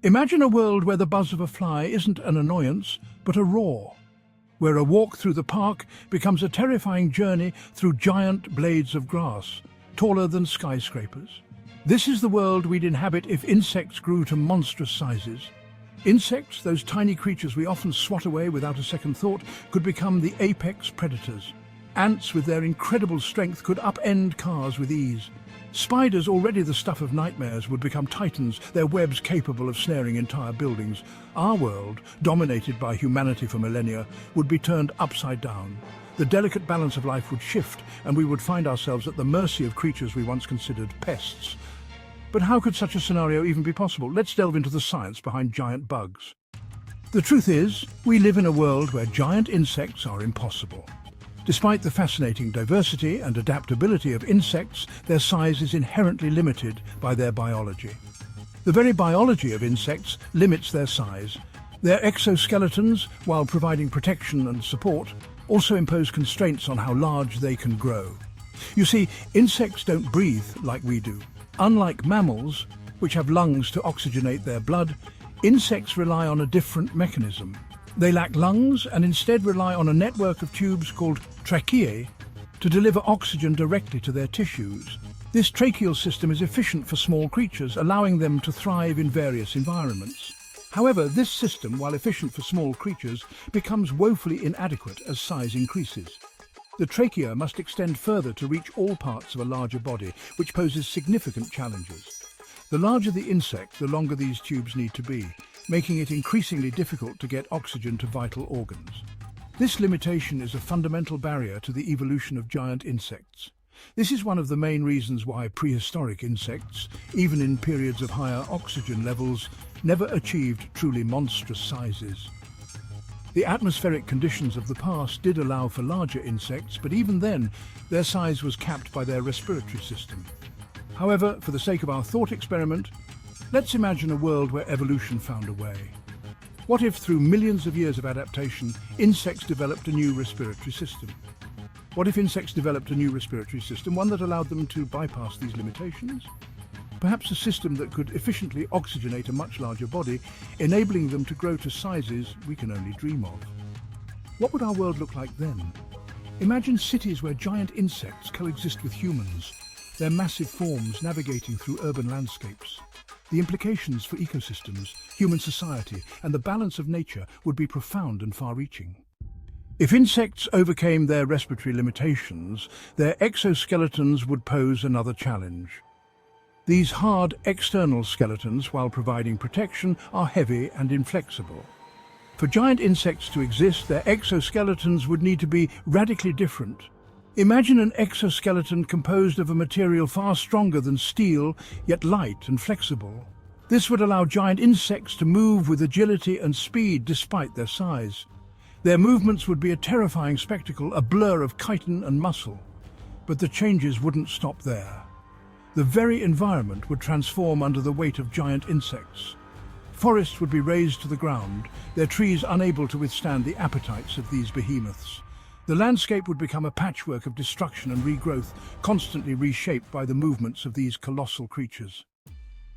Imagine a world where the buzz of a fly isn't an annoyance, but a roar, where a walk through the park becomes a terrifying journey through giant blades of grass, taller than skyscrapers. This is the world we'd inhabit if insects grew to monstrous sizes. Insects, those tiny creatures we often swat away without a second thought, could become the apex predators. Ants, with their incredible strength, could upend cars with ease. Spiders, already the stuff of nightmares, would become titans, their webs capable of snaring entire buildings. Our world, dominated by humanity for millennia, would be turned upside down. The delicate balance of life would shift, and we would find ourselves at the mercy of creatures we once considered pests. But how could such a scenario even be possible? Let's delve into the science behind giant bugs. The truth is, we live in a world where giant insects are impossible. Despite the fascinating diversity and adaptability of insects, their size is inherently limited by their biology. The very biology of insects limits their size. Their exoskeletons, while providing protection and support, also impose constraints on how large they can grow. You see, insects don't breathe like we do. Unlike mammals, which have lungs to oxygenate their blood, insects rely on a different mechanism. They lack lungs and instead rely on a network of tubes called tracheae to deliver oxygen directly to their tissues. This tracheal system is efficient for small creatures, allowing them to thrive in various environments. However, this system, while efficient for small creatures, becomes woefully inadequate as size increases. The trachea must extend further to reach all parts of a larger body, which poses significant challenges. The larger the insect, the longer these tubes need to be, making it increasingly difficult to get oxygen to vital organs. This limitation is a fundamental barrier to the evolution of giant insects. This is one of the main reasons why prehistoric insects, even in periods of higher oxygen levels, never achieved truly monstrous sizes. The atmospheric conditions of the past did allow for larger insects, but even then, their size was capped by their respiratory system. However, for the sake of our thought experiment, let's imagine a world where evolution found a way. What if, through millions of years of adaptation, insects developed a new respiratory system? What if insects developed a new respiratory system, one that allowed them to bypass these limitations? Perhaps a system that could efficiently oxygenate a much larger body, enabling them to grow to sizes we can only dream of. What would our world look like then? Imagine cities where giant insects coexist with humans, their massive forms navigating through urban landscapes. The implications for ecosystems, human society, and the balance of nature would be profound and far-reaching. If insects overcame their respiratory limitations, their exoskeletons would pose another challenge. These hard external skeletons, while providing protection, are heavy and inflexible. For giant insects to exist, their exoskeletons would need to be radically different. Imagine an exoskeleton composed of a material far stronger than steel, yet light and flexible. This would allow giant insects to move with agility and speed despite their size. Their movements would be a terrifying spectacle, a blur of chitin and muscle. But the changes wouldn't stop there. The very environment would transform under the weight of giant insects. Forests would be razed to the ground, their trees unable to withstand the appetites of these behemoths. The landscape would become a patchwork of destruction and regrowth, constantly reshaped by the movements of these colossal creatures.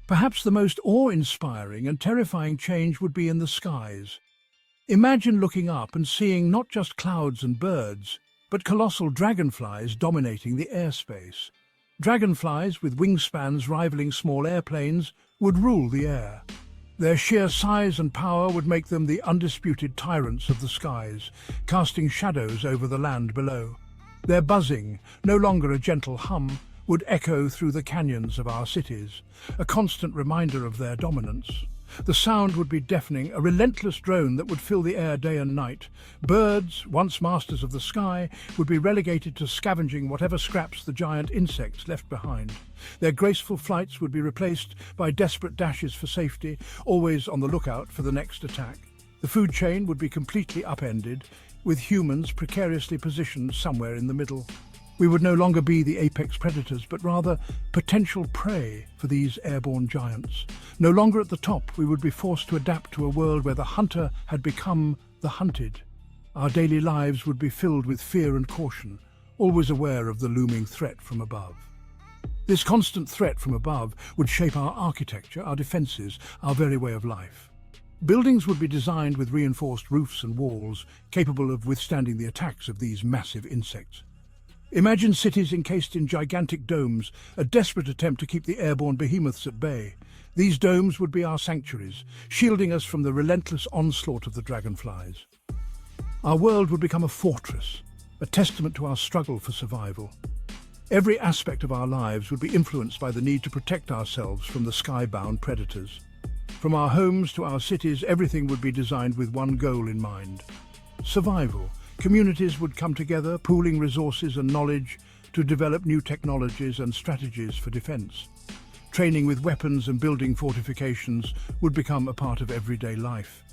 Perhaps the most awe-inspiring and terrifying change would be in the skies. Imagine looking up and seeing not just clouds and birds, but colossal dragonflies dominating the airspace. Dragonflies, with wingspans rivaling small airplanes, would rule the air. Their sheer size and power would make them the undisputed tyrants of the skies, casting shadows over the land below. Their buzzing, no longer a gentle hum, would echo through the canyons of our cities, a constant reminder of their dominance. The sound would be deafening, a relentless drone that would fill the air day and night. Birds, once masters of the sky, would be relegated to scavenging whatever scraps the giant insects left behind. Their graceful flights would be replaced by desperate dashes for safety, always on the lookout for the next attack. The food chain would be completely upended, with humans precariously positioned somewhere in the middle. We would no longer be the apex predators, but rather potential prey for these airborne giants. No longer at the top, we would be forced to adapt to a world where the hunter had become the hunted. Our daily lives would be filled with fear and caution, always aware of the looming threat from above. This constant threat from above would shape our architecture, our defences, our very way of life. Buildings would be designed with reinforced roofs and walls, capable of withstanding the attacks of these massive insects. Imagine cities encased in gigantic domes, a desperate attempt to keep the airborne behemoths at bay. These domes would be our sanctuaries, shielding us from the relentless onslaught of the dragonflies. Our world would become a fortress, a testament to our struggle for survival. Every aspect of our lives would be influenced by the need to protect ourselves from the sky-bound predators. From our homes to our cities, everything would be designed with one goal in mind: survival. Communities would come together, pooling resources and knowledge to develop new technologies and strategies for defense. Training with weapons and building fortifications would become a part of everyday life.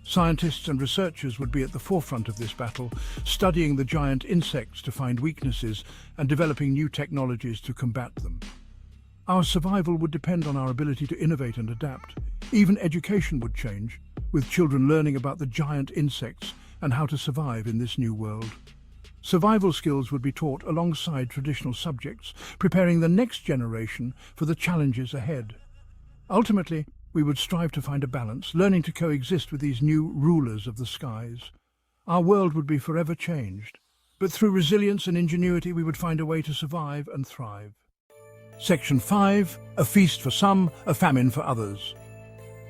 Scientists and researchers would be at the forefront of this battle, studying the giant insects to find weaknesses and developing new technologies to combat them. Our survival would depend on our ability to innovate and adapt. Even education would change, with children learning about the giant insects and how to survive in this new world. Survival skills would be taught alongside traditional subjects, preparing the next generation for the challenges ahead. Ultimately, we would strive to find a balance, learning to coexist with these new rulers of the skies. Our world would be forever changed, but through resilience and ingenuity we would find a way to survive and thrive. Section 5. A feast for some, a famine for others.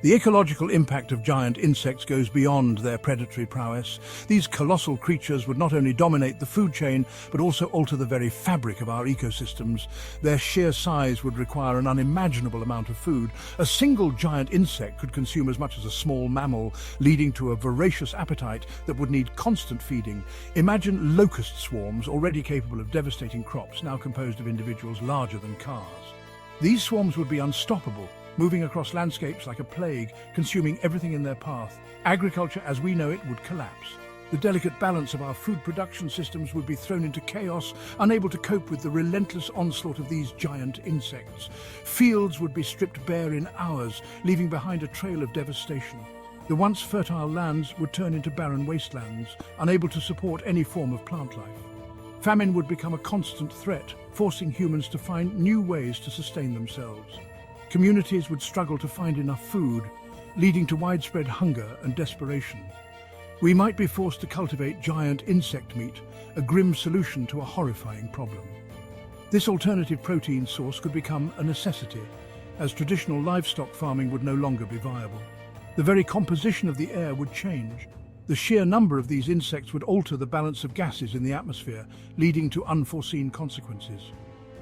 The ecological impact of giant insects goes beyond their predatory prowess. These colossal creatures would not only dominate the food chain, but also alter the very fabric of our ecosystems. Their sheer size would require an unimaginable amount of food. A single giant insect could consume as much as a small mammal, leading to a voracious appetite that would need constant feeding. Imagine locust swarms, already capable of devastating crops, now composed of individuals larger than cars. These swarms would be unstoppable, moving across landscapes like a plague, consuming everything in their path. Agriculture as we know it would collapse. The delicate balance of our food production systems would be thrown into chaos, unable to cope with the relentless onslaught of these giant insects. Fields would be stripped bare in hours, leaving behind a trail of devastation. The once fertile lands would turn into barren wastelands, unable to support any form of plant life. Famine would become a constant threat, forcing humans to find new ways to sustain themselves. Communities would struggle to find enough food, leading to widespread hunger and desperation. We might be forced to cultivate giant insect meat, a grim solution to a horrifying problem. This alternative protein source could become a necessity, as traditional livestock farming would no longer be viable. The very composition of the air would change. The sheer number of these insects would alter the balance of gases in the atmosphere, leading to unforeseen consequences.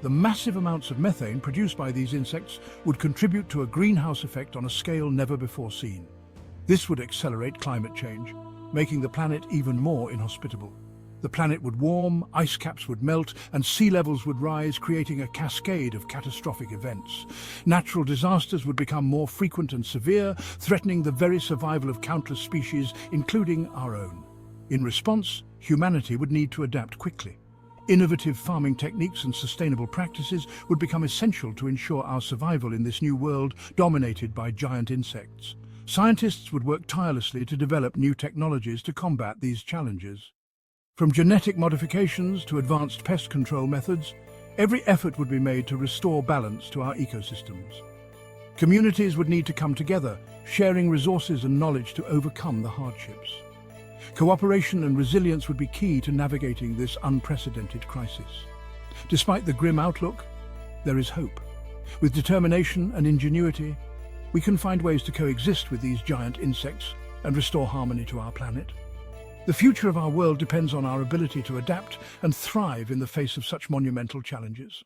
The massive amounts of methane produced by these insects would contribute to a greenhouse effect on a scale never before seen. This would accelerate climate change, making the planet even more inhospitable. The planet would warm, ice caps would melt, and sea levels would rise, creating a cascade of catastrophic events. Natural disasters would become more frequent and severe, threatening the very survival of countless species, including our own. In response, humanity would need to adapt quickly. Innovative farming techniques and sustainable practices would become essential to ensure our survival in this new world dominated by giant insects. Scientists would work tirelessly to develop new technologies to combat these challenges. From genetic modifications to advanced pest control methods, every effort would be made to restore balance to our ecosystems. Communities would need to come together, sharing resources and knowledge to overcome the hardships. Cooperation and resilience would be key to navigating this unprecedented crisis. Despite the grim outlook, there is hope. With determination and ingenuity, we can find ways to coexist with these giant insects and restore harmony to our planet. The future of our world depends on our ability to adapt and thrive in the face of such monumental challenges.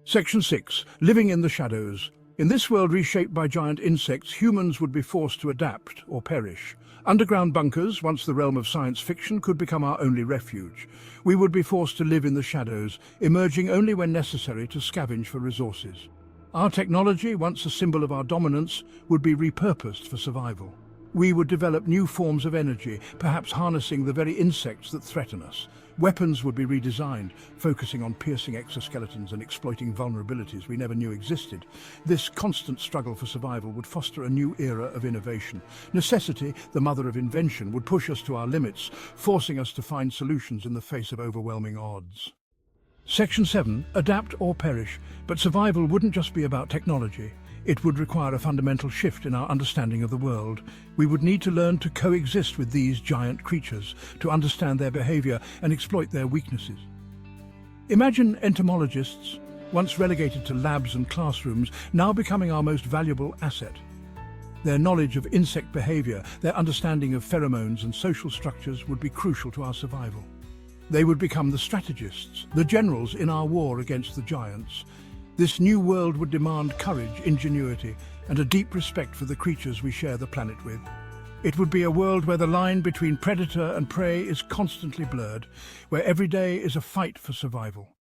Section 6. Living in the shadows. In this world reshaped by giant insects, humans would be forced to adapt or perish. Underground bunkers, once the realm of science fiction, could become our only refuge. We would be forced to live in the shadows, emerging only when necessary to scavenge for resources. Our technology, once a symbol of our dominance, would be repurposed for survival. We would develop new forms of energy, perhaps harnessing the very insects that threaten us. Weapons would be redesigned, focusing on piercing exoskeletons and exploiting vulnerabilities we never knew existed. This constant struggle for survival would foster a new era of innovation. Necessity, the mother of invention, would push us to our limits, forcing us to find solutions in the face of overwhelming odds. Section 7. Adapt or perish. But survival wouldn't just be about technology. It would require a fundamental shift in our understanding of the world. We would need to learn to coexist with these giant creatures, to understand their behavior and exploit their weaknesses. Imagine entomologists, once relegated to labs and classrooms, now becoming our most valuable asset. Their knowledge of insect behavior, their understanding of pheromones and social structures would be crucial to our survival. They would become the strategists, the generals in our war against the giants. This new world would demand courage, ingenuity, and a deep respect for the creatures we share the planet with. It would be a world where the line between predator and prey is constantly blurred, where every day is a fight for survival.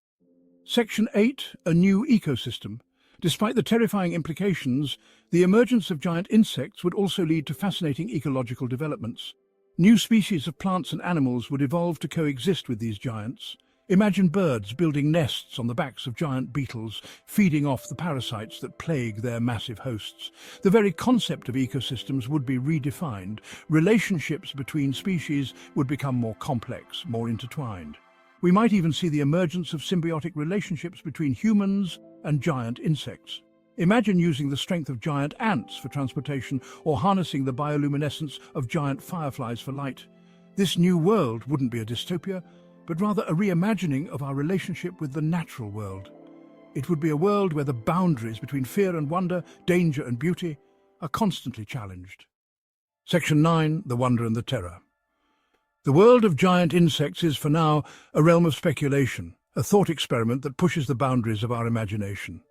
Section 8. A new ecosystem. Despite the terrifying implications, the emergence of giant insects would also lead to fascinating ecological developments. New species of plants and animals would evolve to coexist with these giants. Imagine birds building nests on the backs of giant beetles, feeding off the parasites that plague their massive hosts. The very concept of ecosystems would be redefined. Relationships between species would become more complex, more intertwined. We might even see the emergence of symbiotic relationships between humans and giant insects. Imagine using the strength of giant ants for transportation or harnessing the bioluminescence of giant fireflies for light. This new world wouldn't be a dystopia, but rather a reimagining of our relationship with the natural world. It would be a world where the boundaries between fear and wonder, danger and beauty, are constantly challenged. Section 9. The Wonder and the Terror. The world of giant insects is, for now, a realm of speculation, a thought experiment that pushes the boundaries of our imagination.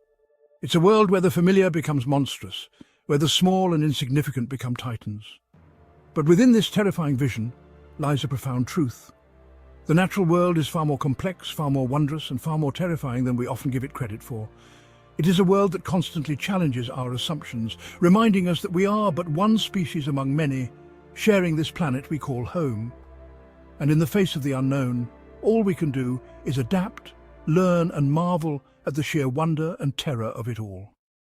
It's a world where the familiar becomes monstrous, where the small and insignificant become titans. But within this terrifying vision lies a profound truth. The natural world is far more complex, far more wondrous, and far more terrifying than we often give it credit for. It is a world that constantly challenges our assumptions, reminding us that we are but one species among many, sharing this planet we call home. And in the face of the unknown, all we can do is adapt, learn, and marvel at the sheer wonder and terror of it all.